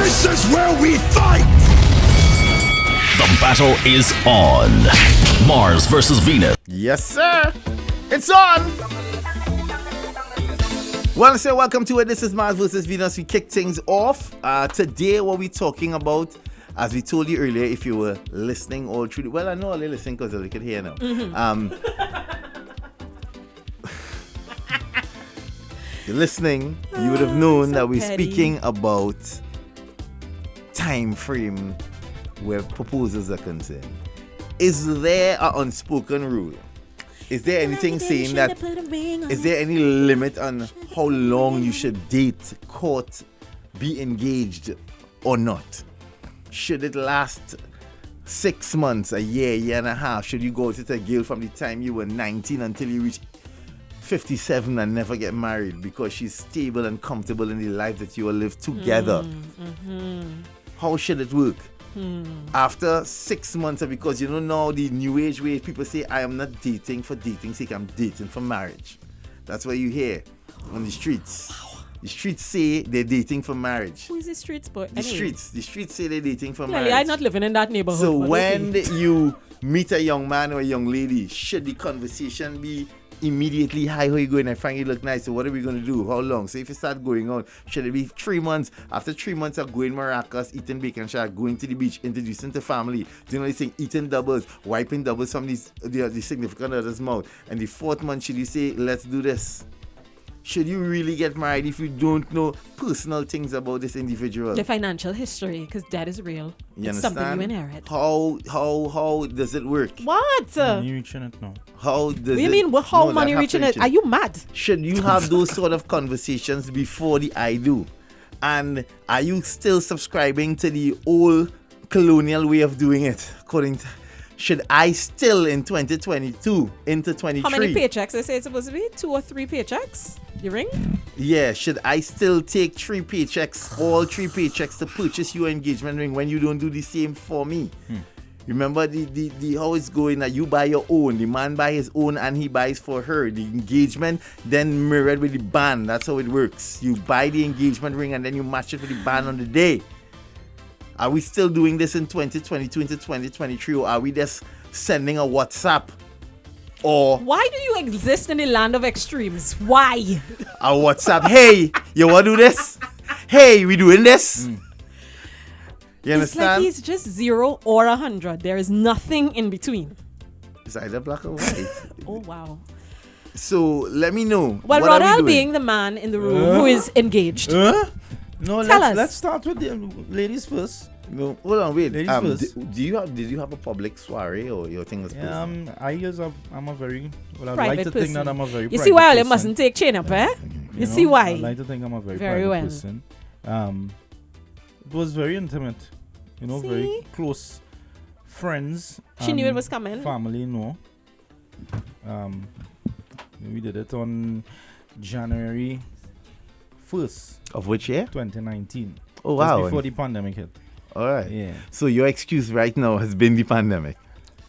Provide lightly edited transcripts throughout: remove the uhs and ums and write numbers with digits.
This is where we fight! The battle is on. Mars versus Venus. Yes, sir. It's on. Well, so welcome to it. This is Mars versus Venus. We kick things off. Today, what we're talking about, as we told you earlier, if you were listening all through, well, I know they're listening because they could hear now. You're listening, you would have known that we're speaking about time frame where proposals are concerned. Is there an unspoken rule? Is there anything saying that, is there any limit on how long you should date, court, be engaged or not? Should it last 6 months, a year and a half? Should you go to a girl from the time you were 19 until you reach 57 and never get married because she's stable and comfortable in the life that you will live together? How should it work? After 6 months, because you know now the new age way people say, I am not dating for dating's sake, I'm dating for marriage. That's what you hear on the streets. The streets say they're dating for marriage. Who is the streets boy? The streets say they're dating for Clearly, marriage. I'm not living in that neighborhood. So when you meet a young man or a young lady, should the conversation be immediately, hi, how you going? I find you look nice. So what are we going to do? How long? So if you start going on, should it be 3 months? After 3 months of going Maracas, eating bacon shack, going to the beach, introducing to family, doing all these things, eating doubles, wiping doubles from the significant other's mouth. And the 4th month, should you say, let's do this? Should you really get married if you don't know personal things about this individual? The financial history, because that is real. You it's understand? something you inherit. How does it work? What? You reaching it now? How does What do you mean? How money reaching it? Are you mad? Should you have those sort of conversations before the I do? And are you still subscribing to the old colonial way of doing it? Should I still in 2022 into 23? How many paychecks? I say it's supposed to be 2 or 3 paychecks. You ring? Yeah, should I still take 3 paychecks, all 3 paychecks to purchase your engagement ring when you don't do the same for me? Remember the how it's going that you buy your own, the man buy his own and he buys for her. The engagement then mirrored with the band. That's how it works. You buy the engagement ring and then you match it with the band on the day. Are we still doing this in 2022 into 2023, or are we just sending a WhatsApp? Or why do you exist in the land of extremes? Why? A WhatsApp, hey, you want to do this? Hey, we doing this? You understand? It's like he's just 0 or 100. There is nothing in between. It's either black or white. Oh, wow. So, let me know. Well, Rodel being the man in the room who is engaged. No, Tell us. let's start with the ladies first. No, hold on, wait. Ladies first. Did you have a public soiree or your thing was personal? I'm a very well. I'd Private like to think that person. I'm a very. You see why private you person. mustn't take chain up, eh? You see why? I'd like to think I'm a very Very private well. person. It was very intimate. See? Very close friends. She knew it was coming. Family, no. We did it on January 1st, Of which year? 2019. Oh, Just wow. before the pandemic hit. All right. Yeah. So, your excuse right now has been the pandemic.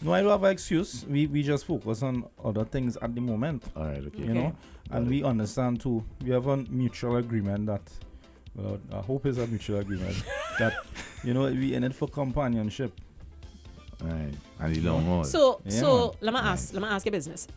No, I don't have an excuse. We just focus on other things at the moment. All right, okay. You know, and we understand too. We have a mutual agreement that, well, I hope it's a mutual agreement that, we in it for companionship. All right. And you don't know. So Yeah. let me ask your business.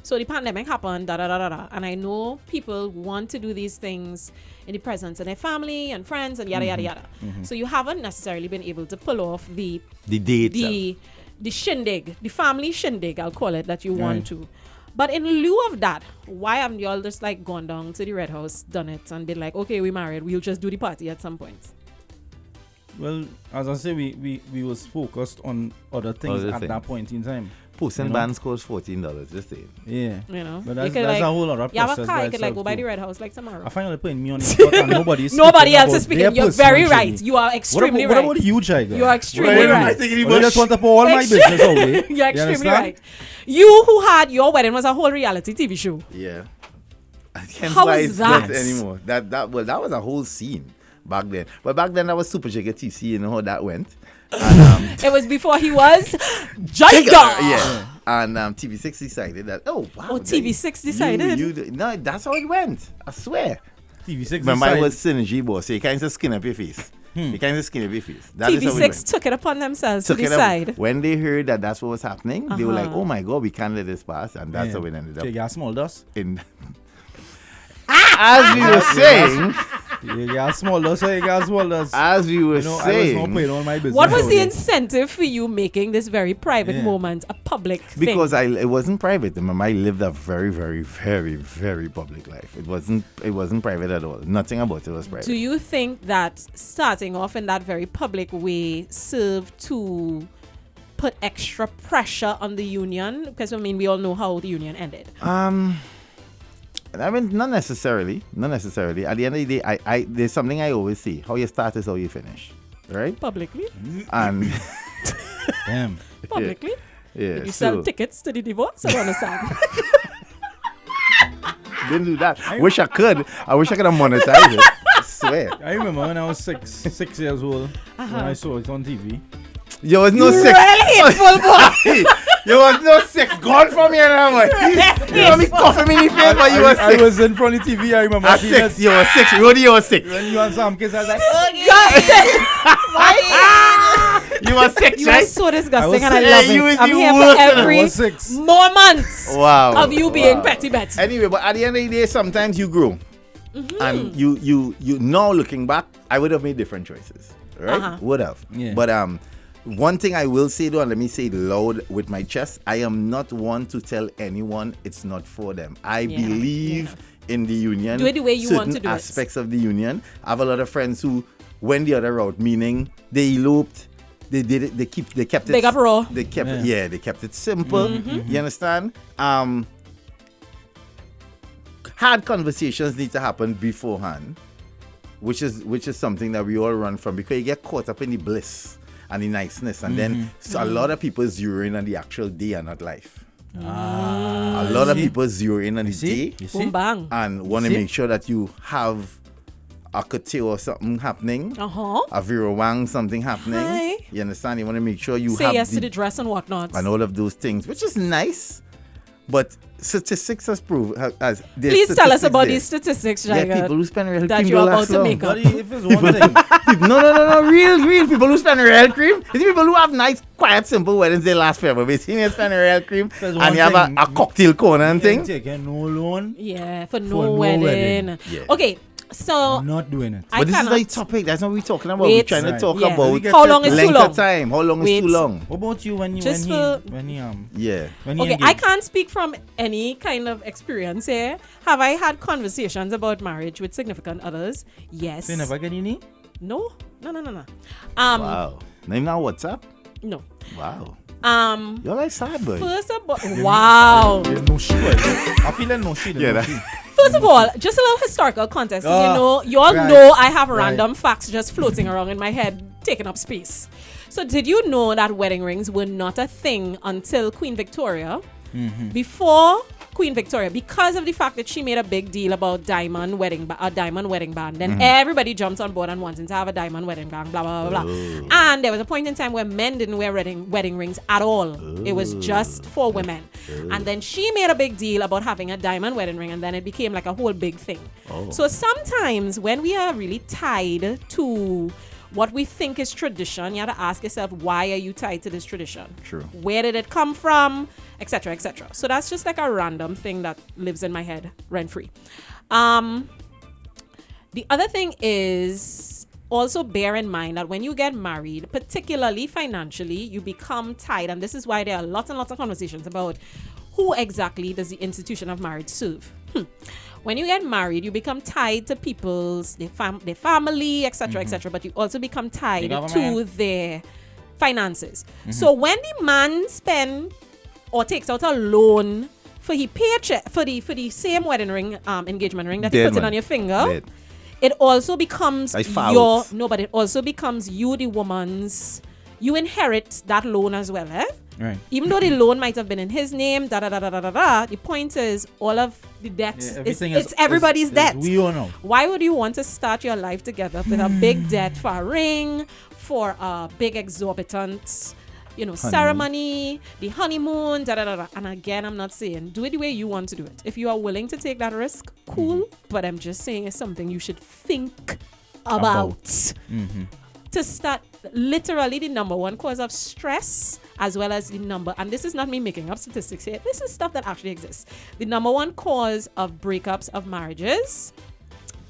So the pandemic happened, and I know people want to do these things in the presence of their family and friends and yada yada yada. So you haven't necessarily been able to pull off the date. the shindig, the family shindig, I'll call it, that you want to. But in lieu of that, why haven't you all just like gone down to the Red House, done it, and been like, okay, we married, we'll just do the party at some point? Well, as I say, we was focused on other things at that point in time. Posting bands cost $14, just saying. Yeah. You But that's could, a whole other you have process. a car, by you could like itself go by too. the Red House like tomorrow. I finally putting me on the spot and nobody's Nobody else about is speaking. their You're very personal right. journey. You are extremely what right. about you, Jaiga? You are extremely right. You just want to put all my business away. You're extremely understand? right. You who had your wedding was a whole reality TV show. Yeah. Hence How why is it's that? not anymore. That was a whole scene back then. But back then that was Super Jaiga TC, you know how that went. And, It was before he was Jaiga. Yeah. And TV6 decided that, oh, wow. Oh, TV6 decided? No, that's how it went. I swear. TV6 Remember, I decide- was synergy boss, so you can't just skin up your face. You can't just skin up your face. That is how we TV6 went. took it upon themselves Took to it up. decide. When they heard that that's what was happening, they were like, Uh-huh. "Oh my God, we can't let this pass," and that's how it ended You up. got small dust. In as we were saying, You got small dust, so you got small dust. as we were You know, I was saying, not playing on my business. What was out the there. incentive for you making this very private Yeah. moment a public because thing? it wasn't private. Remember, I lived a very, very, very, very public life. It wasn't private at all. Nothing about it was private. Do you think that starting off in that very public way served to put extra pressure on the union? Because, I mean, we all know how the union ended. I mean, not necessarily. Not necessarily. At the end of the day, I there's something I always say: how you start is how you finish, right? Publicly? And Damn. Publicly? yeah, Did you sell so tickets to the divorce? I don't understand. didn't do that. Wish I could. I wish I could have monetized it. I swear. I remember when I was 6 years old, when I saw it on TV. There was no You sex. really hateful boy. There was no sex. Gone from here now, man. You know me coughing me in the face, but you were I six. was in front of the TV, I remember At seeing 6. it. You were 6. You were 6. When you and some kids, I was like, You were 6, You are right? so I disgusting was and I sick. love Yeah, you it. was I'm the here worst for and I every was 6. more months Wow. of you being Wow. petty bet. Anyway, but at the end of the day, sometimes you grow. And you now looking back, I would have made different choices. Right? Uh-huh. Would have. Yeah. But one thing I will say though, and let me say it loud with my chest, I am not one to tell anyone it's not for them. I Yeah, believe in the union. Do it the way you want to certain do it. aspects of the union. I have a lot of friends who went the other route, meaning they eloped. They did it. They kept it. Big up raw. They kept it. Yeah. Yeah, they kept it simple. You understand? Hard conversations need to happen beforehand, which is something that we all run from because you get caught up in the bliss and the niceness, and then a lot of people zero in on the actual day and not life. A lot of people zero in on the day You see? Boom bang. and want to See? make sure that you have a couture or something happening, Uh-huh. a Vera Wang something happening. Hi. You understand? You want to make sure you Say have yes to the dress and whatnot. and all of those things, which is nice. But statistics has proved there's Please tell us statistics about there. these statistics, Yeah, Jaiga, people who spend real that cream you're don't about last to long. make up. Buddy, if it's one thing, No, real people who spend real cream. It's people who have nice, quiet, simple weddings. They last forever. But see me spend real cream, There's and one you have thing. a cocktail corner and you thing. ain't taking no loan, Yeah, for no no wedding. wedding. Yeah. Okay, so not doing it. I But this cannot. is the topic. That's not what we're talking about. Wait. We're trying to Right. talk Yeah. about We get How to- long is too length long? of time. How long Wait. is too long? What about you when you Just Yeah. when you Okay, I engage? can't speak from any kind of experience here. Have I had conversations about marriage with significant others? Yes. So you never get any? No. Wow. Not even on WhatsApp. No. Wow. Um. You're like sad boy. First of all, wow. Yeah, no shit. I feel like no shit. Yeah, no that- shit. First of all, just a little historical context. 'Cause you all right, know I have right. random facts just floating around in my head, taking up space. So, did you know that wedding rings were not a thing until Queen Victoria? Before Queen Victoria, because of the fact that she made a big deal about a diamond wedding band, then everybody jumped on board and wanted to have a diamond wedding band, blah blah blah blah. And there was a point in time where men didn't wear wedding rings at all. It was just for women. And then she made a big deal about having a diamond wedding ring, and then it became like a whole big thing. So sometimes when we are really tied to what we think is tradition, you have to ask yourself, why are you tied to this tradition? True. Where did it come from? Etc. etc. So that's just like a random thing that lives in my head rent free. The other thing is also bear in mind that when you get married, particularly financially, you become tied, and this is why there are lots and lots of conversations about who exactly does the institution of marriage serve. When you get married, you become tied to people's their family, etc., etc. But you also become tied The to government. their finances. So when the man spend or takes out a loan for he paycheck for the same wedding ring, engagement ring that he Dead puts it man. on your finger, Dead. it also becomes Like your fouls. no, but it also becomes you, the woman's. You inherit that loan as well, eh? Right. Even though the loan might have been in his name, da da da da da da da. The point is, all of the debts, Yeah, everything it's everybody's debt. We all know. Why would you want to start your life together with a big debt for a ring, for a big exorbitant ceremony, the honeymoon, da da da da. And again, I'm not saying do it the way you want to do it. If you are willing to take that risk, cool. But I'm just saying it's something you should think about. To start, literally the number one cause of stress, as well as the number, and this is not me making up statistics here, this is stuff that actually exists. The number one cause of breakups of marriages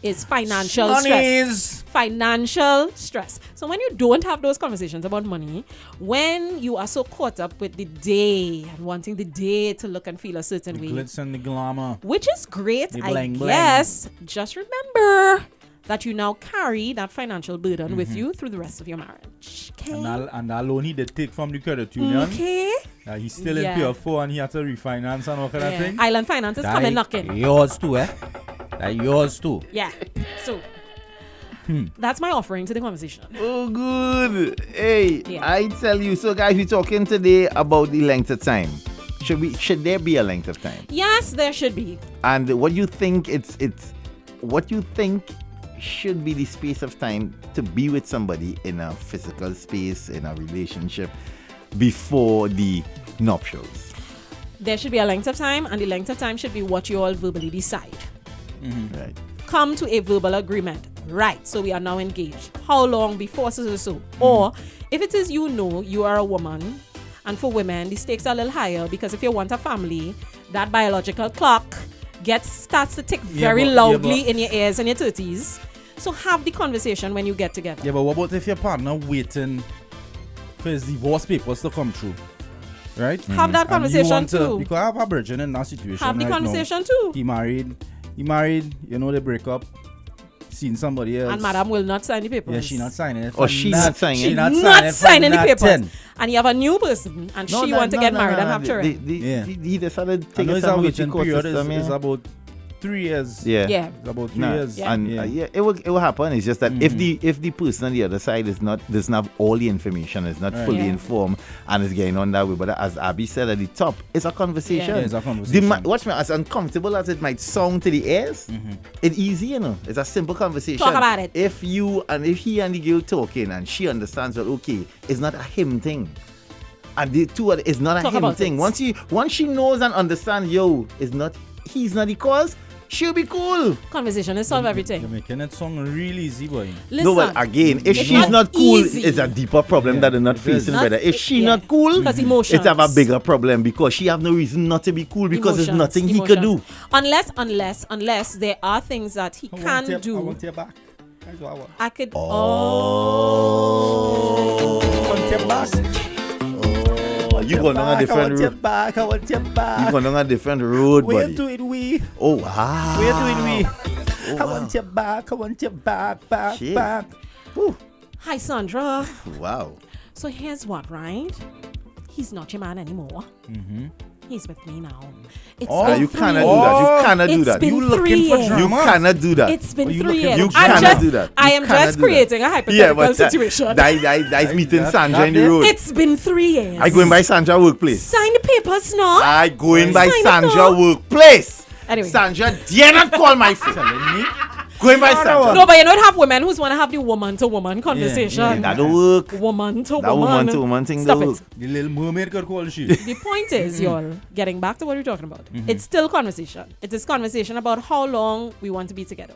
is financial stress. Financial stress. So when you don't have those conversations about money, when you are so caught up with the day and wanting the day to look and feel a certain way, glitz and the glamour, which is great, the I bling bling. guess, just remember that you now carry that financial burden with you through the rest of your marriage. Okay? And that loan he did take from the credit union. Okay. He's still in Pier 4 and he had to refinance and all kind of thing. Island Finance is coming knocking. Yours too, That yours too. Yeah. So that's my offering to the conversation. Oh, good. Hey, Yeah. I tell you. So, guys, we're talking today about the length of time. Should there be a length of time? Yes, there should be. And what you think what you think should be the space of time to be with somebody in a physical space, in a relationship, before the nuptials? There should be a length of time, and the length of time should be what you all verbally decide. Right. Come to a verbal agreement. Right, so we are now engaged. How long before so? Or if it is you are a woman, and for women, the stakes are a little higher, because if you want a family, that biological clock starts to tick very loudly in your ears and your 30s. So have the conversation when you get together. Yeah, but what about if your partner waiting for his divorce papers to come through? Right? Have that conversation too. Because I have a virgin in that situation. Have the right conversation now. too. He married, they break up, seen somebody else. And madam will not sign the papers. Yeah, she not signing it. Or she not signing it. She not signing the papers. 10. And you have a new person, and she want to get married and have children. He decided to take I know a his sandwich waiting course period system, is about 3 years. Yeah. It's about 3 years. Yeah. And it will happen. It's just that if the person on the other side doesn't have all the information, is not fully informed, and is getting on that way. But as Abby said at the top, it's a conversation. Yeah, it's a conversation. Watch me, as uncomfortable as it might sound to the ears, it's easy, It's a simple conversation. Talk about it. If he and the girl talking and she understands that it's not a him thing. And the two is not Talk a him about thing. it. Once she knows and understands, he's not the cause, she'll be cool. Conversation is solve everything. You're making it sound really easy, boy. Listen, No, but again, if it's she's not cool, easy. it's a deeper problem that they're not facing, Not- brother. If she yeah. not cool, Because emotions. it's have a bigger problem because she have no reason not to be cool because there's nothing he could do. Unless there are things that he can I do. want your back. That's what I want. I could. I want your back. You going on a different road. I want your back. You going on a different road, Where buddy. doing we? Oh wow. Where doing we? Oh, I wow. want your back. I want your back. Shit. Back. Whew. Hi, Sandra. Wow. So here's what, right? He's not your man anymore. He's with me now. It's been You 3 cannot years. do that. You cannot do It's that. been You 3 looking for years. drama? You cannot do that. It's been you 3 looking- years. You I'm cannot just, do that. I You am cannot just do that. creating a hypothetical situation. That's meeting that- Sandra in the that- road. It's been 3 years. I going by Sandra workplace. Sign the papers now. I going by Sign it Sandra now. workplace. Anyway. Sandra dare not call my phone. Telling me? Going by Sandra. No, but you know, have women who want to have the woman to woman conversation. yeah. That don't work. Woman to That woman. woman to woman thing Stop don't it. work. The little mermaid could call she. The point is, y'all, getting back to what we're talking about, it's still conversation. It is conversation about how long we want to be together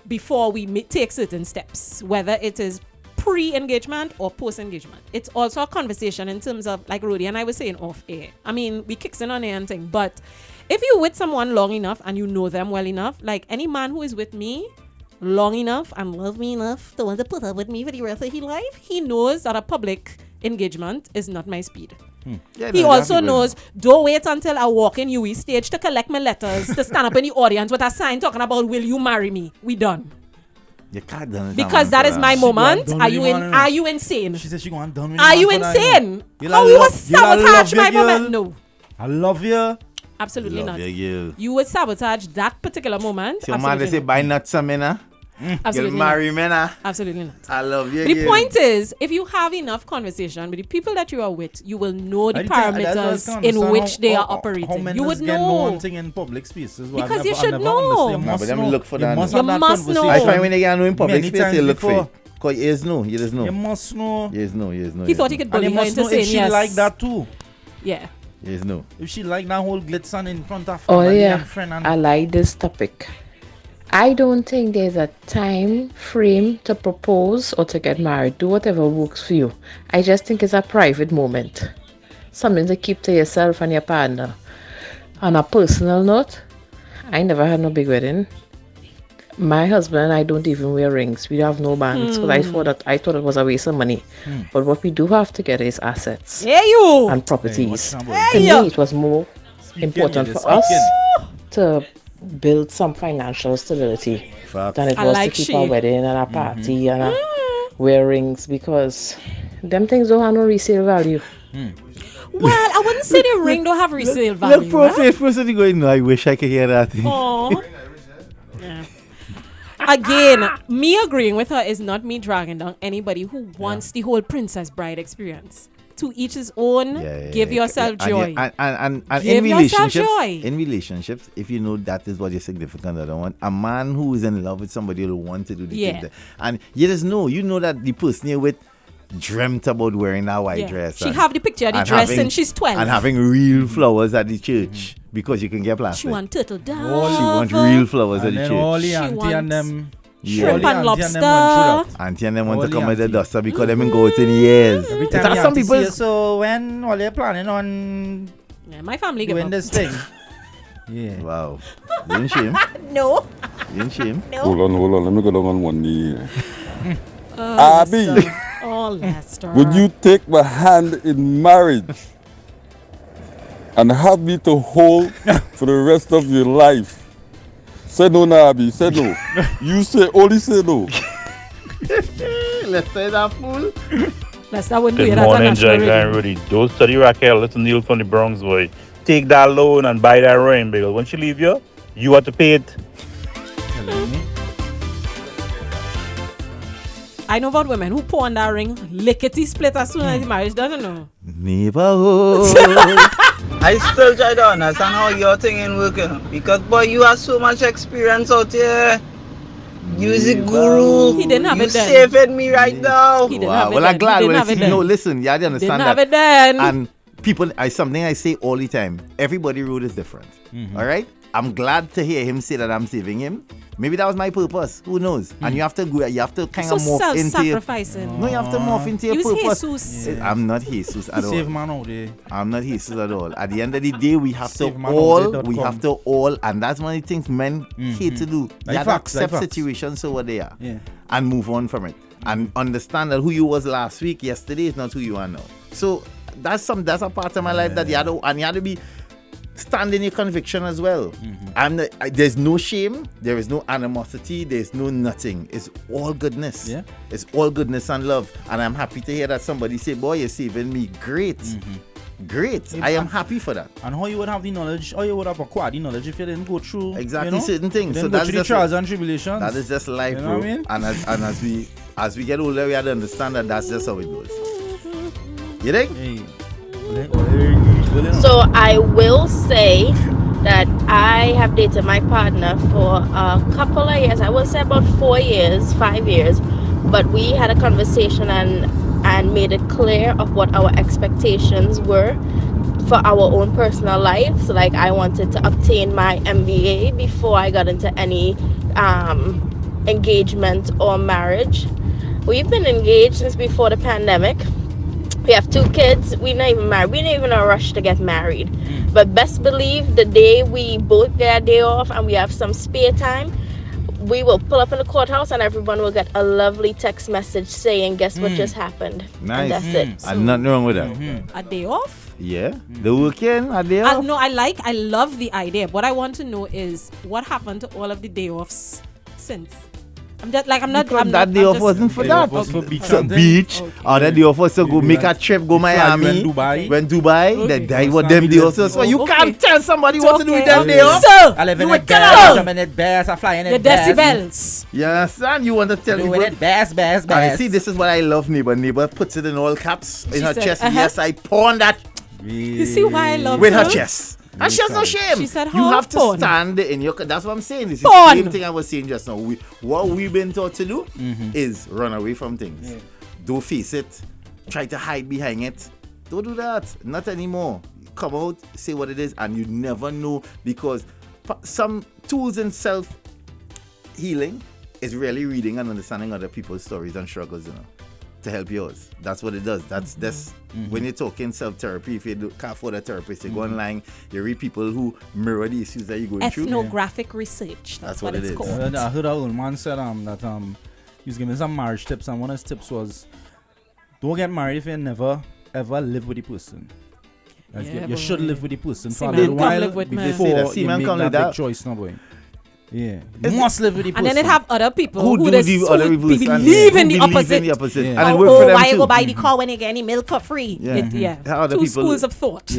before we take certain steps, whether it is pre-engagement or post-engagement. It's also a conversation in terms of, like Rudy and I were saying off air. I mean, we kicks in on air and thing, but if you're with someone long enough and you know them well enough, like any man who is with me long enough and love me enough to want to put up with me for the rest of his life, he knows that a public engagement is not my speed. Yeah, He no, also that knows, don't wait until I walk in UE stage to collect my letters to stand up in the audience with a sign talking about, will you marry me? We done. You can't done it, Because man, that is my She gone moment. done Are with you the in? man, Are you insane? She said she going done with Are the you man for that, insane? You How know. you You will love- you love sabotage my your moment? girl. No, I love you. absolutely Love not. you, girl. You would sabotage that particular moment. Your man, they say, Absolutely buy nuts, man. You'll Absolutely marry not. me, nah. Absolutely not. I love you, The girl. point is, if you have enough conversation with the people that you are with, you will know the I think that's what I parameters can't in understand which they how- are how operating. men You would just get no one know. thing in public spaces. Because I've you never- should I never know. understand. You Nah, must but them know. look for that. You must You have that must know. conversation. I find when they get in public Many space, times they look for before. it. Cause you just know. You must know. You just know. He thought he could And bully you her must into know if saying she yes. like that too. Yeah. You just know. If she like that whole glitz in front of Oh family yeah, and friend and I like this topic. I don't think there's a time frame to propose or to get married. Do whatever works for you. I just think it's a private moment. Something to keep to yourself and your partner. On a personal note, I never had no big wedding. My husband and I don't even wear rings. We have no bands because I thought it was a waste of money. But what we do have together is assets Yeah, you. and properties. what's To me, it was more important yeah, for us to build some financial stability Facts. than it I was like to keep she. a wedding and a party and a wear rings, because them things don't have no resale value. Well, I wouldn't say the ring don't have resale value. Look, poor face person going, no, I wish I could hear that thing. Oh. Yeah. Again, me agreeing with her is not me dragging down anybody who wants the whole Princess Bride experience. To each his own. Give yourself joy. And Give in yourself relationships, joy. if you know that is what your significant other want, a man who is in love with somebody will want to do the things that, and you just know, that the person you're with dreamt about wearing that white dress. She have the picture of the dress and she's 12. And having real flowers at the church because you can get plastic. She want turtle dove. She want real flowers at and the then all church. the auntie wants and them shrimp all and the auntie them lobster. went through that. Auntie and them want All to come the with the auntie. duster because them been go out in years. Every It time has the some auntie people. see you, so when all you planning on Yeah, my family give doing up. this thing? Yeah. Wow. You ain't shame. No. You ain't shame. Hold on. Let me go down on one knee. Abby, Lester. Oh, Lester. would you take my hand in marriage and have me to hold for the rest of your life? Say no, Abby. Say no. You only say no. Let's say that fool. Lester wouldn't do it Good at a morning, national Jaiga and radio. Rudy. Don't study Raquel. Listen Neil from the Bronx, boy. Take that loan and buy that ring, because when she leave you, you have to pay it. Telling me. I know about women who pawn that ring, lickety split as soon as the marriage done, you know. Neighborhood. I still try to understand how your thing ain't working. Because, boy, you have so much experience out here. Music guru. He didn't have you it then. saving me right now. He didn't Wow. have it Well, then. I'm glad. He didn't Well, have see, it then. no, listen, you have to Didn't understand have that. it then. And people, something I say all the time. Everybody road is different. All right. I'm glad to hear him say that I'm saving him. Maybe that was my purpose. Who knows? And you have to go. You have to kind So of morph into your. self-sacrificing. No, you have to morph into your Use purpose. Jesus. I'm not Jesus at all. Save man out there. I'm not Jesus at all. At the end of the day, we have to SaveManOutDay.com. and that's one of the things men hate to do. You have to accept situations over there and move on from it. And understand that who you was last week, yesterday is not who you are now. So that's a part of my life that you had to be stand in your conviction as well. There's no shame, there is no animosity, there's no nothing. It's all goodness. Yeah. It's all goodness and love. And I'm happy to hear that somebody say, boy, you're saving me. Great. Great. I am happy for that. And how you would have the knowledge, or you would have acquired the knowledge if you didn't go through Exactly certain things. You So didn't go that's through the just trials and tribulations. that is just life, You know bro. what I mean? And as we get older, we have to understand that that's just how it goes. You think? Hey. So I will say that I have dated my partner for a couple of years. I will say about 4 years, 5 years. But we had a conversation and made it clear of what our expectations were for our own personal lives. Like, I wanted to obtain my MBA before I got into any engagement or marriage. We've been engaged since before the pandemic. We have 2 kids. We're not even married. We're not even in a rush to get married. But best believe the day we both get a day off and we have some spare time, we will pull up in the courthouse and everyone will get a lovely text message saying, guess what just happened? Nice. And that's it. And nothing wrong with that. A day off? Yeah. The weekend, a day off. No, I love the idea. What I want to know is what happened to all of the day offs since. I'm just like, I'm not. Because I'm that not, day I'm off just- wasn't for Day that. off was for beach So and thing. beach. Okay. Or that day off was to go Maybe make a that- trip, go fly Miami. when Dubai. When Dubai, Okay. that was them day off. So you Okay. can't tell somebody what to do with Okay. them day off. So, I live in you it would best, tell I'm in it best, I fly in the it best. decibels. You understand? You want to tell Doing people. it best. And see, this is what I love, neighbor. Neighbor puts it in all caps in She her said, chest. uh-huh. Yes, I pawned that You see why I love with her her? chest. And she has no shame. She said, you have to fun. stand in your. That's what I'm saying. This is Fun. the same thing I was saying just now. What we've been taught to do is run away from things. Don't face it. Try to hide behind it. Don't do that. Not anymore. Come out, say what it is, and you never know, because some tools in self-healing is really reading and understanding other people's stories and struggles, to help yours. That's what it does. That's this. When you're talking self-therapy, if you can't afford a therapist, you go online, you read people who mirror the issues that you're going through. Ethnographic research. That's what it's called. I heard an old man said that he was giving some marriage tips, and one of his tips was, don't get married if you never ever live with the person. You should live with the person for a little while before you make that big choice. No, boy. Yeah, you must live with the person. And then it have other people who believe in the opposite. And it work for them why too. you go buy the car when you get any milk for free? Two schools of thought.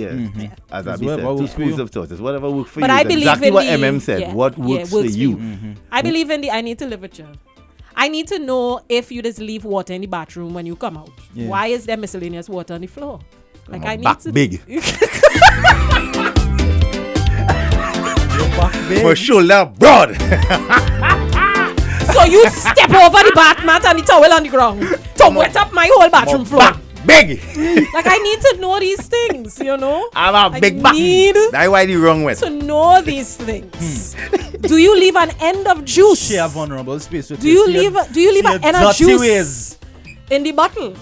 As I said, two schools of thought. It's whatever works for but you. I believe exactly in what MM said. What works for you. I believe in I need to live with you. I need to know if you just leave water in the bathroom when you come out. Why is there miscellaneous water on the floor? Like I need to big. My shoulder broad. So you step over the bath mat and the towel on the ground to wet up my whole bathroom floor. Big. Like I need to know these things, I'm a big back. That's why the wrong way. To know these things. Do you leave an end of juice? Share vulnerable space with Do you leave an end of juice in the bottle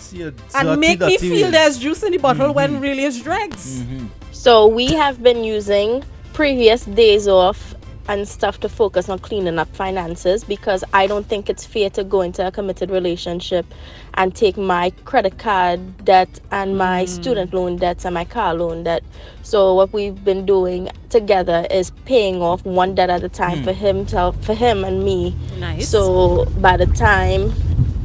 and make me feel there's juice in the bottle when really it's dregs? So we have been using previous days off and stuff to focus on cleaning up finances, because I don't think it's fair to go into a committed relationship and take my credit card debt and my student loan debts and my car loan debt. So what we've been doing together is paying off one debt at a time for him and me. Nice. So by the time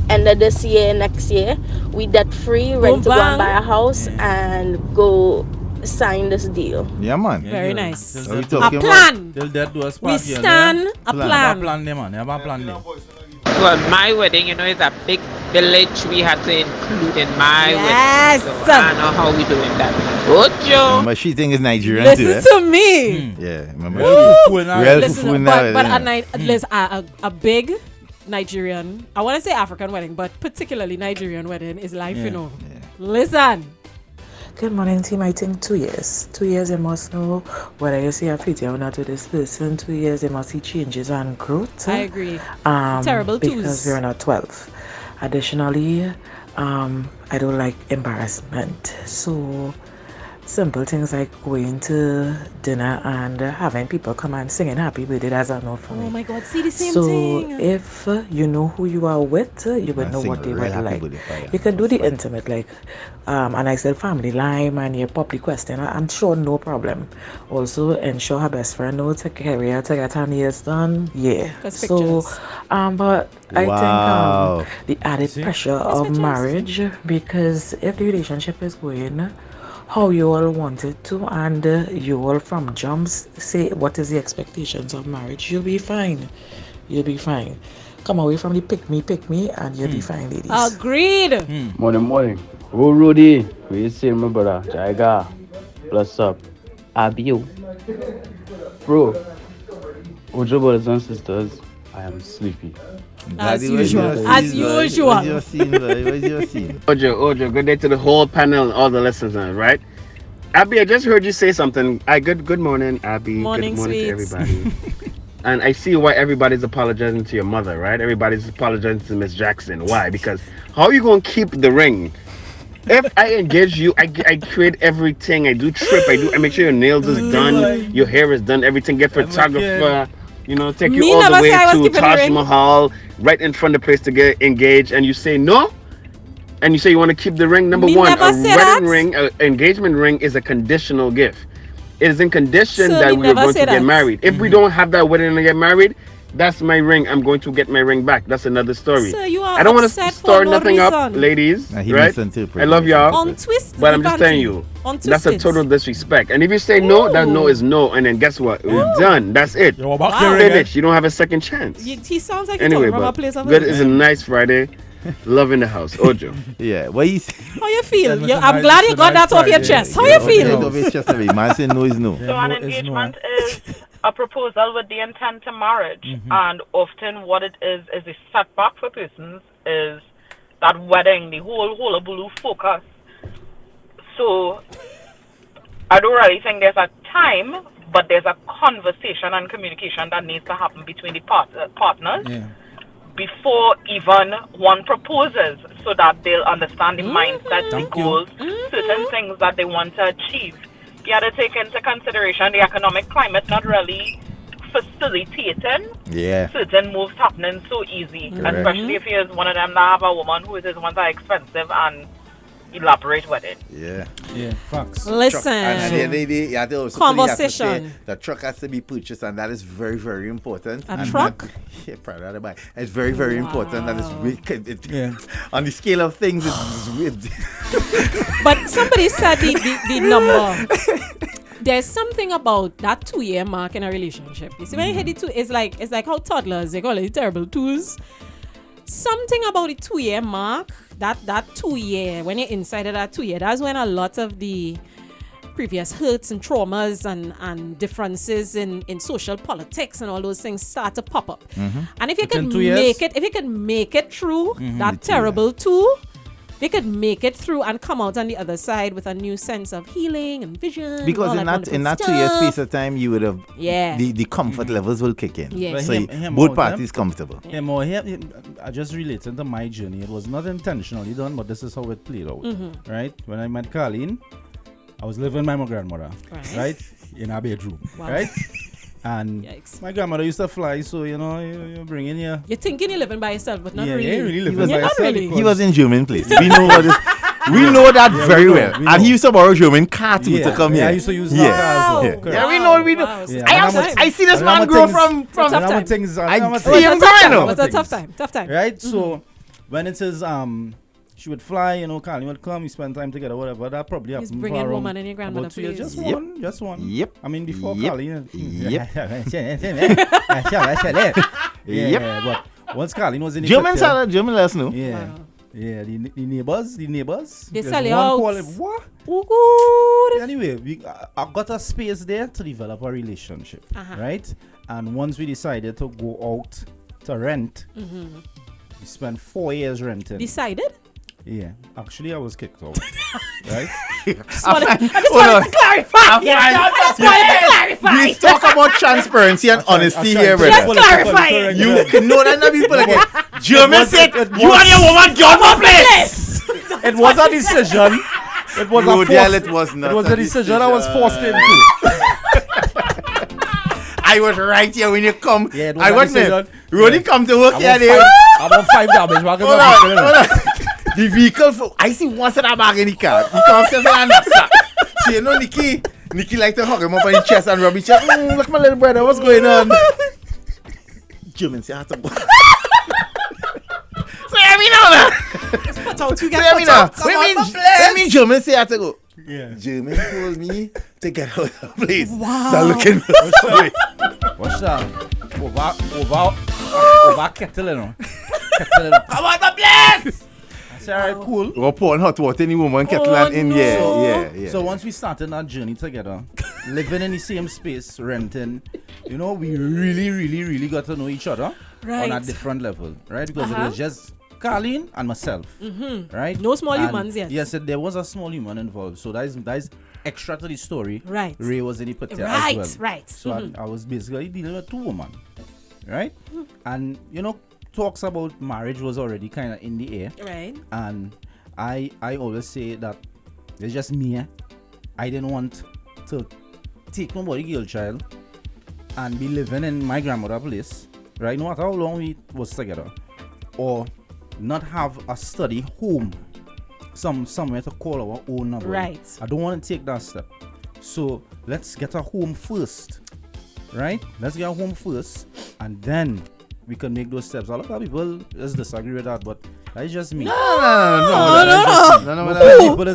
end of this year, next year, we debt free, ready to go and buy a house and go sign this deal. Yeah, man. Very nice. A plan. We stand a plan. Well, my wedding, is a big village we had to include in my wedding. So I don't know how we doing that. Ojo. But she think is Nigerian Listen too. to me. Yeah, remember. Listen, a big Nigerian, I want to say African wedding, but particularly Nigerian wedding is life, Listen. Good morning, team. I think 2 years. 2 years, you must know whether you see a future or not with this person. 2 years, you must see changes and growth. I agree. Terrible because we're not 12. Additionally, I don't like embarrassment. So simple things like going to dinner and having people come and singing happy birthday, that's a no for me. Oh my God, see the same thing. So if you know who you are with, you would know what they would like. You can do the intimate, like a nice little family lime, and you pop the question. I'm sure no problem. Also ensure her best friend knows to carry her to get her nails done. Yeah. So but I think the added pressure of marriage, because if the relationship is going how you all want it to, and you all from jumps say what is the expectations of marriage, you'll be fine. Come away from the pick me and you'll be fine, ladies. Agreed. Morning. Oh, Rudy, what you saying, my brother? Jaiga, what's up? Abio. Bro, Ojo brothers and sisters, I am sleepy. As usual. What's your scene? Ojo, good day to the whole panel and all the listeners, right? Abby, I just heard you say something. Good morning, Abby. Morning, good morning sweets. to everybody. And I see why everybody's apologizing to your mother, right? Everybody's apologizing to Miss Jackson. Why? Because how are you going to keep the ring? If I engage you, I create everything. I do trip. I make sure your nails is done, your hair is done, everything. Get photographer, take you all the way to Taj Mahal, right in front of the place to get engaged, and you say no, and you say you want to keep the ring. Number one, a wedding ring, an engagement ring is a conditional gift. It is in condition that we are going to get married. If we don't have that wedding and get married, that's my ring. I'm going to get my ring back. That's another story. So you are I don't want to stir nothing up, ladies. Right? I love y'all. But I'm just telling you, that's a total disrespect. And if you say no, that no is no. And then guess what? We're done. That's it. Wow. Finish. You don't have a second chance. He sounds like anyway, from a place of good is a nice Friday. Love in the house. Ojo. Yeah. What you How you feel? Listen, I'm glad you got that off your chest. How you feel? Off your chest, man say no is no. So an engagement is a proposal with the intent to marriage, and often what it is a setback for persons is that wedding, the whole hullabaloo focus. So I don't really think there's a time, but there's a conversation and communication that needs to happen between the partners before even one proposes, so that they'll understand the mindset, the goals, certain things that they want to achieve. You have to take into consideration the economic climate not really facilitating certain moves happening so easy, especially if you're one of them that have a woman who is one that expensive and elaborate with it. Yeah, facts. Listen, conversation. The truck has to be purchased, and that is very, very important. A truck? It's very, very important. That is on the scale of things. It's But somebody said the number. There's something about that 2-year mark in a relationship. You see, when you hit it it's like how toddlers, they call it terrible twos. Something about the 2-year mark, that 2 year, when you're inside of that 2 year, that's when a lot of the previous hurts and traumas and differences in social politics and all those things start to pop up. And if you can make it through that terrible 2, they could make it through and come out on the other side with a new sense of healing and vision. Because in that 2 year space of time, you would have the comfort levels will kick in. So both parties comfortable. I just related to my journey. It was not intentionally done, but this is how it played out. Right? When I met Colleen, I was living with my grandmother, right? In our bedroom, right? And my grandmother used to fly, so you bring in here. You're thinking you're living by yourself, but not really. Yeah, really living by yourself. Really. He was in German place. We know what this. We know that very well. And he used to borrow German car too to come here. I used to use that. Yeah, we know. Wow. I see this man grow from. I see him growing up. It was a tough time. Right. So when it says she would fly, Colleen would come, we spend time together, whatever. That probably happened. He's bringing woman and your grandmother, please. Just one. Yep. I mean, before Colleen. Yep. But once Colleen was in the German let us know. Yeah. Wow. Yeah, the neighbors. They sell you out. What? Anyway, I got a space there to develop a relationship, right? And once we decided to go out to rent, we spent 4 years renting. Decided? Yeah, actually I was kicked out. Right? I just wanted to clarify. We talk about transparency and honesty here, brother. Just clarify. You can know that people again. German said, you and your woman got no place. It was a decision. It was it was not. It was a decision I was forced into. I was right here when you come. Yeah, I wasn't. You only come to work here. About 5 damage. Hold on. The vehicle, I see once in a bag in the car. He comes to the see, Nikki like to hug him up on his chest and rub his chest. Look, my little brother, what's going on? German say, I have to go. So, hear me now. Just put out, you get put out. What mean German say I have to go? Yeah. German told me to get out of the place. Wow. They're looking What's that? Over kettle, Come on, my place! Alright, cool. We're pouring hot water in the woman kettle and in. Yeah. So once we started our journey together, living in the same space, renting, we really got to know each other on a different level, right? Because it was just Colleen and myself, right? No small humans yet. Yes, there was a small human involved. So that is extra to the story. Right. Ray was in the picture as well. Right. So I was basically dealing with 2 women, right? And talks about marriage was already kind of in the air, right? And I always say that it's just me. I didn't want to take nobody girl child and be living in my grandmother's place, right? No matter how long we was together, or not have a study home, somewhere to call our own number. Right. I don't want to take that step. So let's get a home first, right? Let's get a home first, and then we can make those steps. A lot of people just disagree with that, but That's just me. No.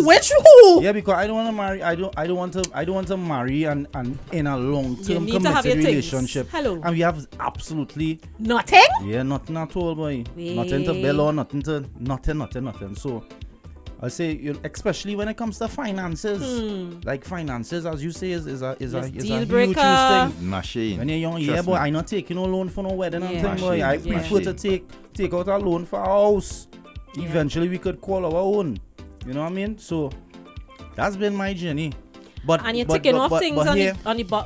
Which who? Yeah, because I don't want to marry. I don't want to marry and in a long-term committed relationship. Hello. And we have absolutely nothing. Yeah, nothing at all, boy. Wait. Nothing to bill or nothing. So I'll say, especially when it comes to finances, like finances, as you say, is a huge thing. Machine. When you're young, boy, I'm not taking no loan for no wedding and thing, boy. I prefer to take out a loan for a house. Yeah. Eventually, we could call our own. You know what I mean? So that's been my journey. And you're ticking off things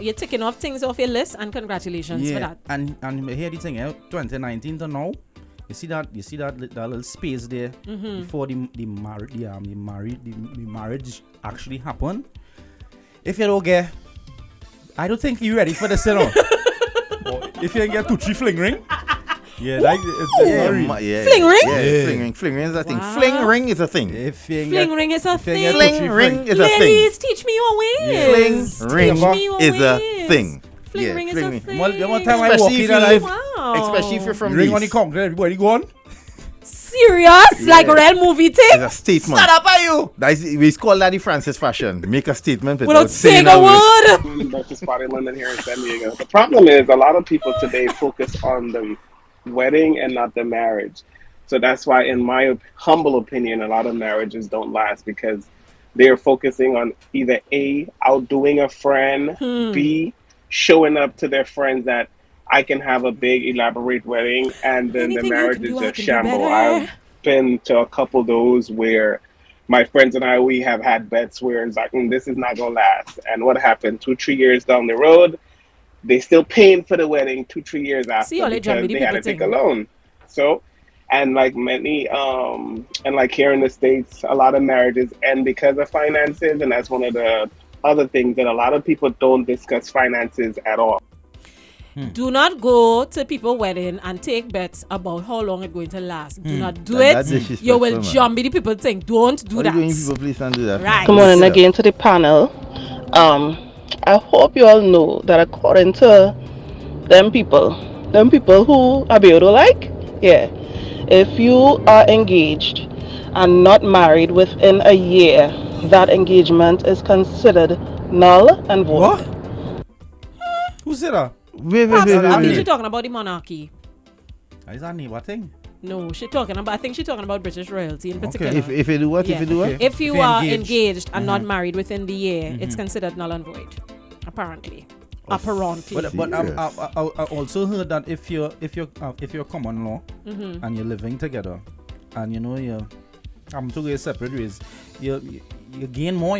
you're ticking off things off your list, and congratulations for that. And here the thing, 2019 to now. You see that little space there before the marriage actually happened. If you don't get, I don't think you're ready for this, you know. If you don't get 2-3 fling ring, fling ring. Fling ring is a thing. Fling ring is a thing. Fling ring is a thing. Fling ring is a thing. Ladies, teach me your ways. Fling ring is a thing. Fling ring is a thing. One time I walk in and especially if you're from ring on the concrete, everybody go on. Serious? Like real movie thing? It's a statement. Shut up, are you? We call that the Francis fashion. Make a statement without saying a word. Versus Spotty London here in San Diego. The problem is a lot of people today focus on the wedding and not the marriage. So that's why, in my humble opinion, a lot of marriages don't last because they're focusing on either A, outdoing a friend, B, showing up to their friends that I can have a big elaborate wedding, and then the marriage is a shamble. I've been to a couple of those where my friends and we have had bets where it's like, this is not gonna last. And what happened? 2-3 years down the road, they still paying for the wedding 2-3 years after because they had to take a loan. So, and like many, and like here in the States, a lot of marriages end because of finances, and that's one of the other things that a lot of people don't discuss finances at all. Do not go to people's wedding and take bets about how long it's going to last. Do not do it. You will jump the people think. Don't do that. People, please don't do that. Right. Good morning again to the panel. I hope you all know that according to them people who Abiodun like, if you are engaged and not married within a year, that engagement is considered null and void. What? Who said that? Wait. I think she's talking about the monarchy. Is that neighbor thing? No, I think she's talking about British royalty in particular. Okay. If you do what? Yeah. If you do what? If you are engaged and not married within the year, it's considered null and void. Apparently. But I also heard that if you're common law and you're living together and you come to a separate ways, you gain more,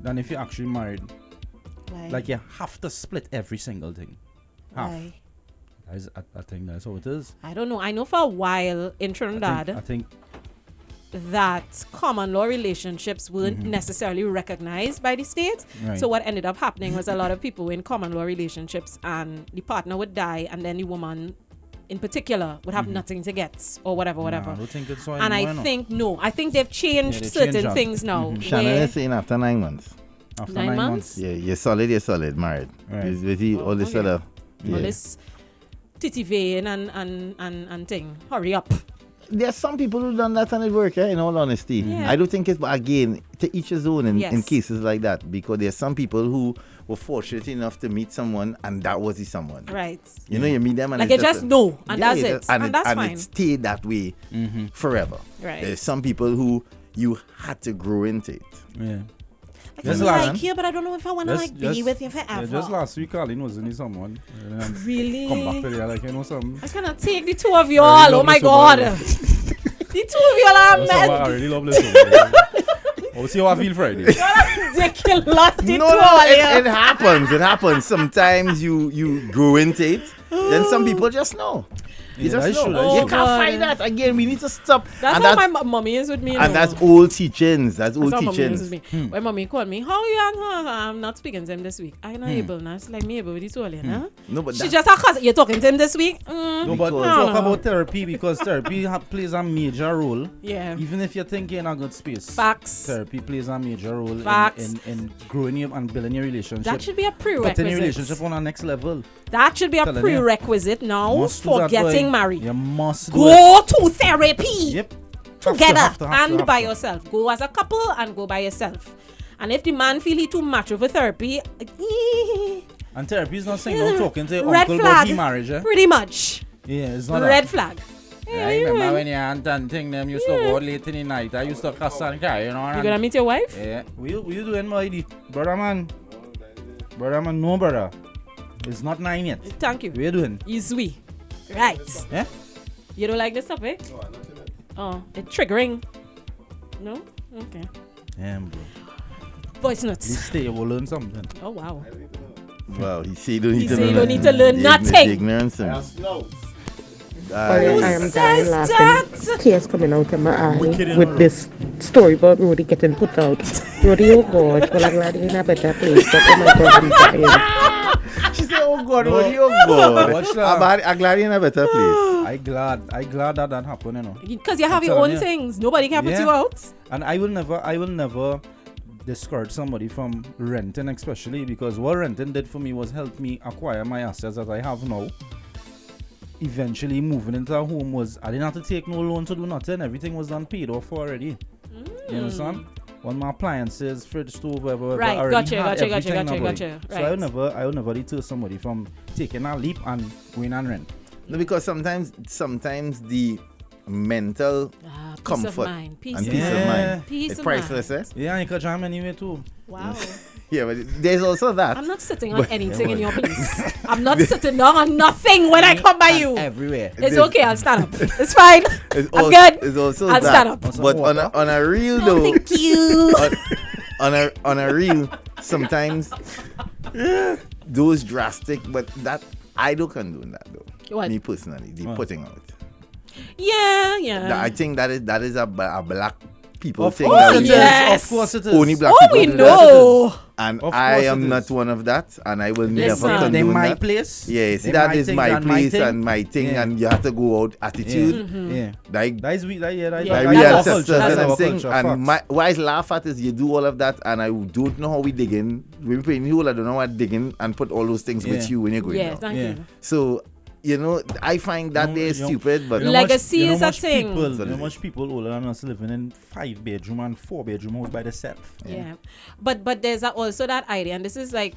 than if you're actually married. Why? Like you have to split every single thing. Half. Why? I think that's how it is. I don't know. I know for a while in Trinidad I think that common law relationships weren't necessarily recognized by the state. Right. So what ended up happening was a lot of people in common law relationships, and the partner would die, and then the woman in particular would have nothing to get or whatever. I don't think it's so and anymore, I think they've changed they certain changed things now. Shannon is saying after 9 months. After 9 months? Yeah, you're solid, married. Right. All this other. All this titty vein and thing. Hurry up. There's some people who done that and it work, in all honesty. Yeah. I don't think it's, but again, to each his own in cases like that, because there's some people who were fortunate enough to meet someone and that was the someone. Right. You meet them and like you just know, and that's it. And that's fine. And it stayed that way forever. Right. There's some people who you had to grow into it. Yeah. I like you, but I don't know if I want to be with you forever. Just last week, Colin was in someone. Really? Come back to you, something. I was gonna take the two of y'all. Oh my God. The two of y'all are mad. I really love this. We'll see how I feel Friday. Ridiculous. It happens. It happens. Sometimes you grow into it. Then some people just know. You just know. You can't find that. Again, we need to stop. That's how my mommy is with me. And that's old teachings. That's old teachings. When mommy called me, how you and her? I'm not speaking to him this week. I'm not able now. It's like me able with it all, No, but she just a cousin. You're talking to him this week? No, but talk about therapy, because therapy plays a major role. Yeah. Even if you think you're in a good space. Facts. Therapy plays a major role in growing you and building your relationship. That should be a prerequisite. Putting your relationship on a next level. That should be a prerequisite now for getting married. You must go to therapy. Yep. together and by yourself. Go as a couple and go by yourself. And if the man feel he too macho for therapy, and therapy is not saying no talking to your red uncle flag, about the marriage, eh? pretty much. Yeah, it's not red that. flag. Yeah, I remember when your aunt and thing them used to go out late in the night. I used to cuss and cry, you know. You gonna meet your wife? Yeah. What you doing, my brother man? Brother man, no brother. It's not 9 yet. Thank you. What you doing? It's sweet. Right. Yeah? You don't like this topic? No, not today. Oh, it's triggering. No? Okay. Damn, bro. Voice notes. You stay, you will learn something. Oh, wow. Wow, he say you don't need to learn nothing. Ignorance. I am dying laughing. Tears coming out of my eye with this story about Rudy getting put out. Rudy, oh God, well, I'm glad you're in a better place. But oh my God, I'm dying. She said, oh God, Rudy, oh God. I'm glad you're in a better place. I glad that happened, you know. Because you have your own things. Nobody can put you out. And I will never discourage somebody from renting, especially because what renting did for me was help me acquire my assets that I have now. Eventually moving into a home was, I didn't have to take no loan to do nothing. Everything was done paid off for already. You understand? All my appliances, fridge, stove, whatever. Right, I already gotcha. So I will never deter somebody from taking a leap and going and rent. No, because sometimes the mental comfort and peace of mind. It's priceless, eh? Yeah, you can jam anyway too. Wow. Yeah, but there's also that. I'm not sitting on anything in your place. I'm not sitting down on nothing when I come by you. Everywhere. It's okay, I'll stand up. It's fine. I'm good. It's also I'll stand up. But on a real though. Thank you. on a real, sometimes those drastic, but that I don't condone that though. What? Me personally, the putting out. Yeah. I think that is a black people of thing. Course yes. Of course it is. Only black people we do know. That. And I am not one of that, and I will never condone they my that. place. Yeah, see that is my place and my thing, and you have to go out attitude. Yeah. Like that is we my real ancestors and thing. And what I laugh at is you do all of that, and I don't know how we dig in. We pay you, I don't know what digging and put all those things with you when you're going Yeah, out. thank you. So. You know, I find that they're stupid, but legacy is a thing. You know much people older than us living in 5-bedroom and 4-bedroom house by themselves. Yeah. But there's also that idea, and this is like,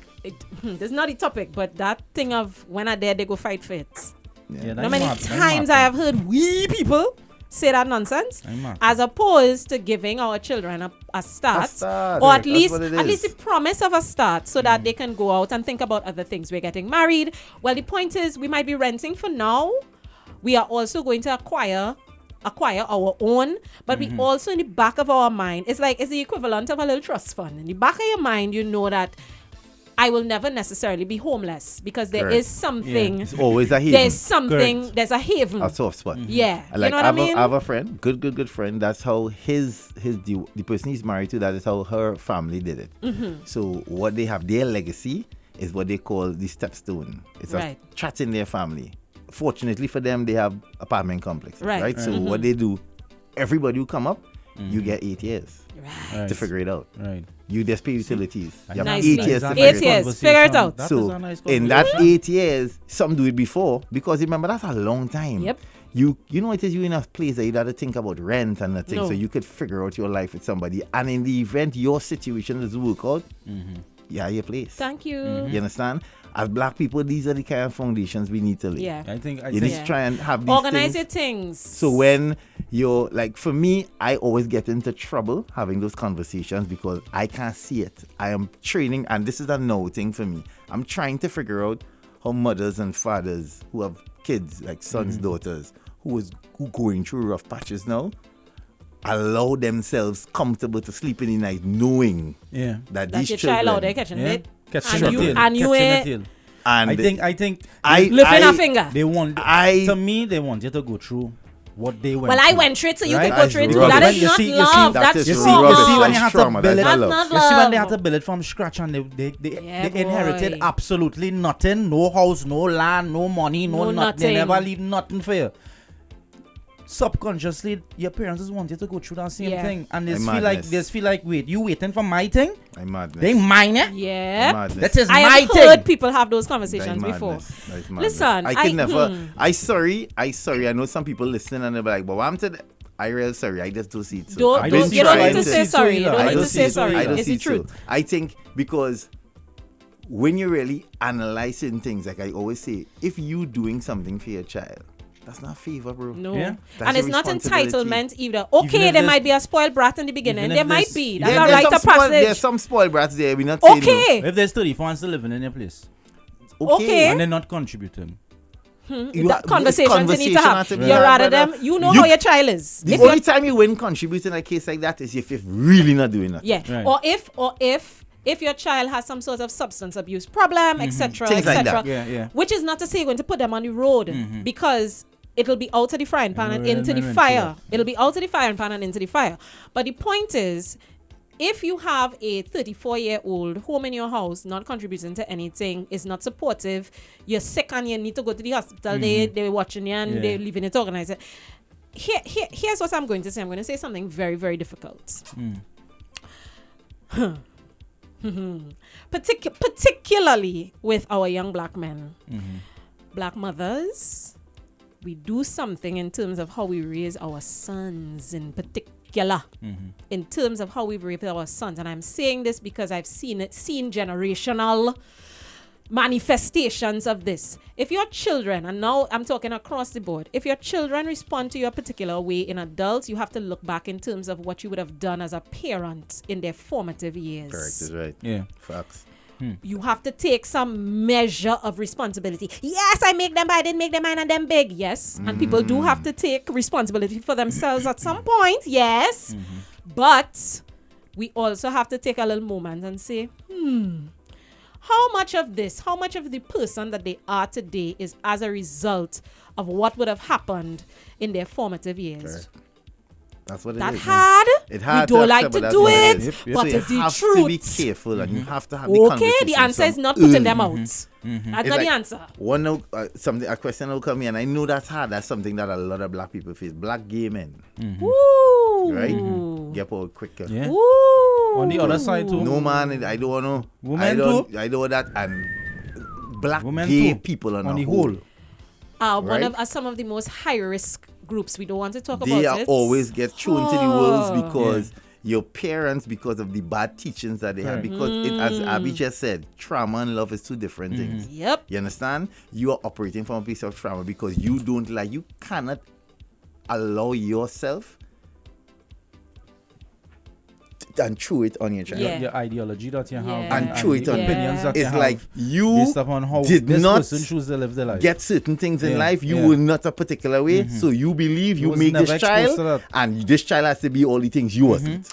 this is not the topic, but that thing of when are there, they go fight for it. Yeah. How many times I have heard we people say that nonsense, as opposed to giving our children a start, or at least the promise of a start, so that they can go out and think about other things. We're getting married. Well, the point is, we might be renting for now. We are also going to acquire our own, but we also, in the back of our mind, it's the equivalent of a little trust fund. In the back of your mind, you know that I will never necessarily be homeless, because there is something. It's always a haven. There's something. There's a haven. A soft spot. Yeah. Like, you know what I mean? I have a friend, good friend. That's how the person he's married to, that is how her family did it. So what they have, their legacy is what they call the stepstone. It's a chat in their family. Fortunately for them, they have apartment complexes. Right. So what they do, everybody who come up, you get 8 years to figure it out. Right. You just pay utilities. You have nice. 8 years to 8 years. Figure it out. So in that 8 years, some do it before, because remember, that's a long time. Yep. You know it is you in a place that you got to think about rent and the thing, so you could figure out your life with somebody. And in the event your situation doesn't work out, your place. Thank you. You understand? As black people, these are the kind of foundations we need to lay. Yeah. I think you need to try and have these organize things. your things. So when you're like, for me, I always get into trouble having those conversations because I can't see it. I am training, and this is a no thing for me. I'm trying to figure out how mothers and fathers who have kids, like sons, daughters, who going through rough patches now, allow themselves comfortable to sleep in the night, knowing that these your children, child out there catching it. And you and I think lifting a finger. They want to me, they want you to go through what they went through. I went through it, so you can go That's through it too. rubbish. That is not love. That's trauma. You see when you have to build it, That's not you see when they love. have to build it from scratch, and they inherited absolutely nothing, no house, no land, no money, no nothing. They never leave nothing for you. Subconsciously, your parents just want you to go through that same thing, and they feel like, wait, you waiting for my thing? I'm madness. They mine it? Yeah. That is I my have thing. heard people have those conversations before. Listen, I can never. I sorry. I know some people listening and they'll be like, but I'm to. I real sorry. I just don't see it. So Don't, you don't need to say sorry. You don't need to say sorry. It's the truth. I think because when you really analyze certain things, like I always say, if you doing something for your child, that's not favor, bro. No. Yeah. And it's not entitlement either. Okay, there might be a spoiled brat in the beginning. There might be. That's a rite of passage. There's some spoiled brats there. We're not saying okay. No. If there's 34 and still living in your place. Okay. And they're not contributing. Conversations you need to have. You're rather them. You know how your child is. The only time you win contributing in a case like that is if you're really not doing that. Yeah. Right. Or if your child has some sort of substance abuse problem, etc., etc., which is not to say you're going to put them on the road because it'll be out of the frying pan and into the fire. It'll be out of the frying pan and into the fire. But the point is, if you have a 34-year-old home in your house, not contributing to anything, is not supportive, you're sick and you need to go to the hospital, they're watching you and they're leaving it organized. Here's what I'm going to say. I'm going to say something very, very difficult. Particularly with our young black men. Black mothers, we do something in terms of how we raise our sons in particular. In terms of how we raise our sons. And I'm saying this because I've seen generational manifestations of this. If your children, and now I'm talking across the board, if your children respond to you a particular way in adults, you have to look back in terms of what you would have done as a parent in their formative years. Correct, is right. Yeah. Facts. You have to take some measure of responsibility. Yes, I didn't make them mine and them big. Yes. And people do have to take responsibility for themselves at some point. Yes. But we also have to take a little moment and say, how much of the person that they are today is as a result of what would have happened in their formative years? Correct. That's what it that is. hard. It hard we don't to like accept, to do it, so but it's the truth. You have to be careful and you have to have the Okay, conversation. the answer is not putting them out. That's not the answer. A question will come in, and I know that's hard. That's something that a lot of black people face. Black gay men. Woo! Right? Get out quicker. Yeah. Woo! On the other side too. No man, I don't want to. Women too. I don't want that. And black Women gay too. people on the whole. One of some of the most high risk groups. We don't want to talk about they it. Always get thrown to the wolves because your parents, because of the bad teachings that they have, because it, as Abby just said, trauma and love is two different things. Yep. You understand? You are operating from a piece of trauma because you cannot allow yourself and chew it on your child. Your ideology that you have and chew it on opinions that it's you like have you based upon how did this not person choose to live their life. Get certain things in life. You were not a particular way, so you believe you make this child, and this child has to be all the things you wasn't.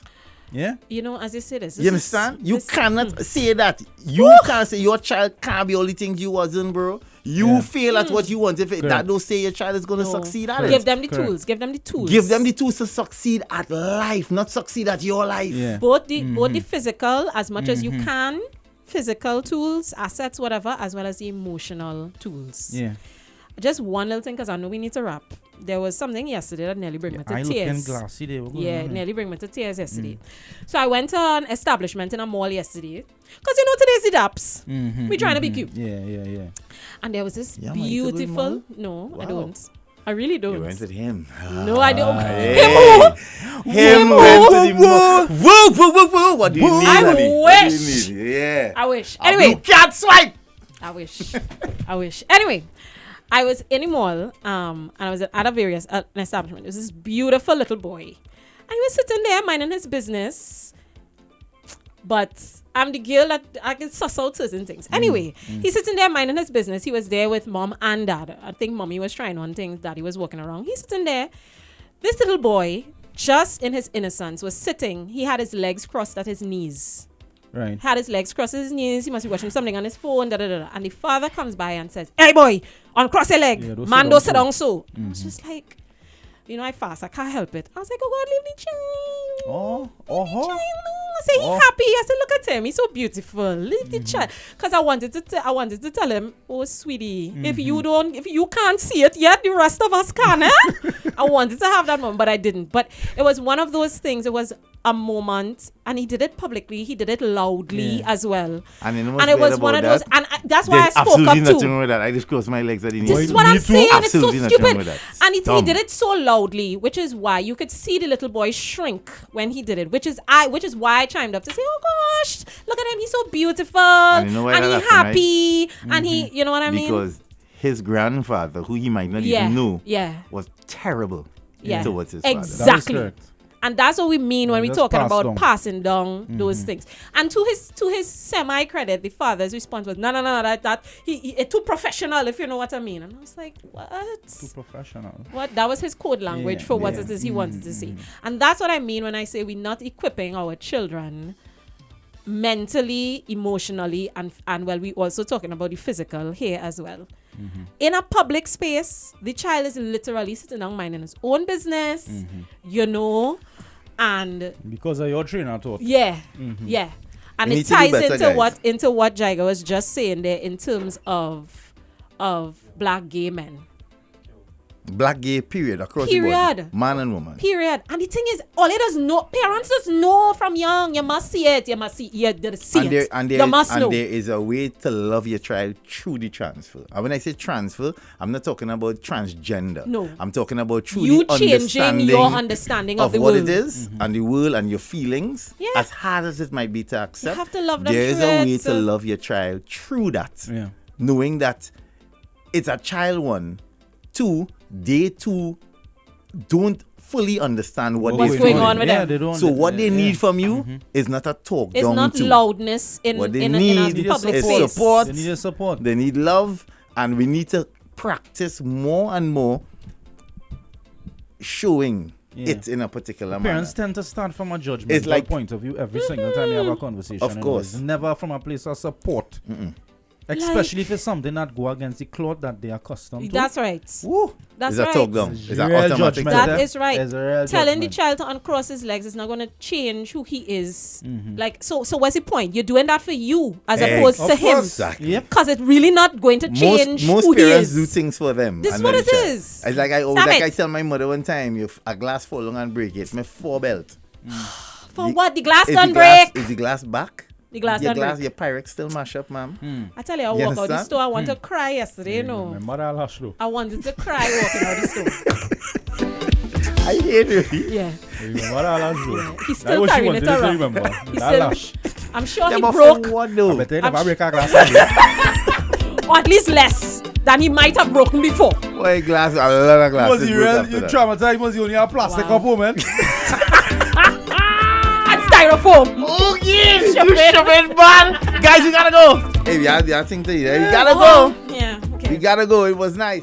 Yeah. You know, as you say this you understand? You cannot say that. You can't say your child can't be all the things you wasn't, bro. You fail at what you want. If that don't say your child is going to succeed at it. Give them the tools. Give them the tools. Give them the tools to succeed at life, not succeed at your life. Yeah. Both the physical, as much as you can, physical tools, assets, whatever, as well as the emotional tools. Yeah. Just one little thing, because I know we need to wrap. There was something yesterday that nearly bring me to tears. Looking glassy there. Nearly bring me to tears yesterday. So I went to an establishment in a mall yesterday. Because you know today's the daps. We're trying to be cute. Yeah. And there was this beautiful... No, I don't. I really don't. You went with him. No, I don't. Him went to the mall. Woo. What do you need, honey? I wish. What do you need? Yeah. I wish. Anyway. You can't swipe. I wish. Anyway. I was in the mall, and I was at an establishment. There was this beautiful little boy. And he was sitting there minding his business. But I'm the girl that I can suss out certain things. Anyway, he's sitting there minding his business. He was there with mom and dad. I think mommy was trying on things. Daddy was walking around. He's sitting there. This little boy, just in his innocence, was sitting. He had his legs crossed at his knees. Right. Had his legs crossed his knees. He must be watching something on his phone. And the father comes by and says, "Hey boy, uncross your leg. Man, don't sit down so." I was just like, I fast. I can't help it. I was like, "Oh God, leave the child. I say, he's happy. I said, "Look at him. He's so beautiful. Leave the child." Because I wanted to tell him, "Oh, sweetie, if you can't see it yet, the rest of us can." I wanted to have that moment, but I didn't. But it was one of those things. It was a moment, and he did it publicly. He did it loudly as well. And it was one of those, and that's why I spoke up absolutely too. nothing wrong with that. I just closed my legs at the This is what I'm saying. It's so stupid. And he Dumb. did it so loudly, which is why you could see the little boy shrink when he did it. Which is why I chimed up to say, "Oh gosh, look at him! He's so beautiful, and, he's happy, and he, you know what I mean?" Because his grandfather, who he might not even know, was terrible towards his father. Exactly. And that's what we mean when we're talking about passing down those things. And to his semi credit, the father's response was, no, that he too professional, if you know what I mean. And I was like, what? Too professional. What? That was his code language for what it is he wanted to say. And that's what I mean when I say we're not equipping our children mentally, emotionally, and well, we also talking about the physical here as well. In a public space, the child is literally sitting down minding his own business, you know, and because of your trainer taught. Yeah. And it ties into what Jaiga was just saying there in terms of black gay men. Black gay period across the board. Man and woman. Period. And the thing is, all it does know, parents just know from young. You must see it. You must see it. You must know. And there is a way to love your child through the transfer. And when I say transfer, I'm not talking about transgender. No. I'm talking about through you the changing your understanding of the what world. it is and the world and your feelings. Yeah. As hard as it might be to accept. You have to love them. There is a way to love your child through that. Yeah. Knowing that it's a child one. Two, they too don't fully understand what's going on with them. They don't so what they need from you is not a talk it's down not to. Loudness in what they in need a public is space. support. They need support. They need love, and we need to practice more and more showing it in a particular manner. Parents tend to start from a judgmental point of view every single time you have a conversation. Of course. Never from a place of support. Especially if it's something that go against the cloth that they are accustomed to. That's right. Woo. That's right. It's a talk down. It's real automatic judgment. That is right. Telling judgment. The child to uncross his legs is not going to change who he is. Like so what's the point? You're doing that for you as opposed to him. Exactly. Because it's really not going to change most who he parents is. do things for them. This is what it is. It's like I tell my mother one time, if a glass fall down and break it, my 4 belt. For what? The glass don't break. Is the glass back? The glass don't break. Your Pyrex still mash up, ma'am. I tell you, I walk out the store. I want to cry yesterday, you know. I wanted to cry walking out the store. I hate you. Yeah. He's That still was carrying she it wanted around. to remember. He's That still, lash. I'm sure he but broke. for what though? I bet they never break a glass again. Or at least less than he might have broken before. Boy, glass, a lot of glasses. Was he real? You traumatized? Was he only a plastic cup, man? Styrofoam. Oh, yeah. You shoving man. Guys, we gotta go. Hey, we have thing to eat. We gotta go. Yeah. Okay. We gotta go. It was nice.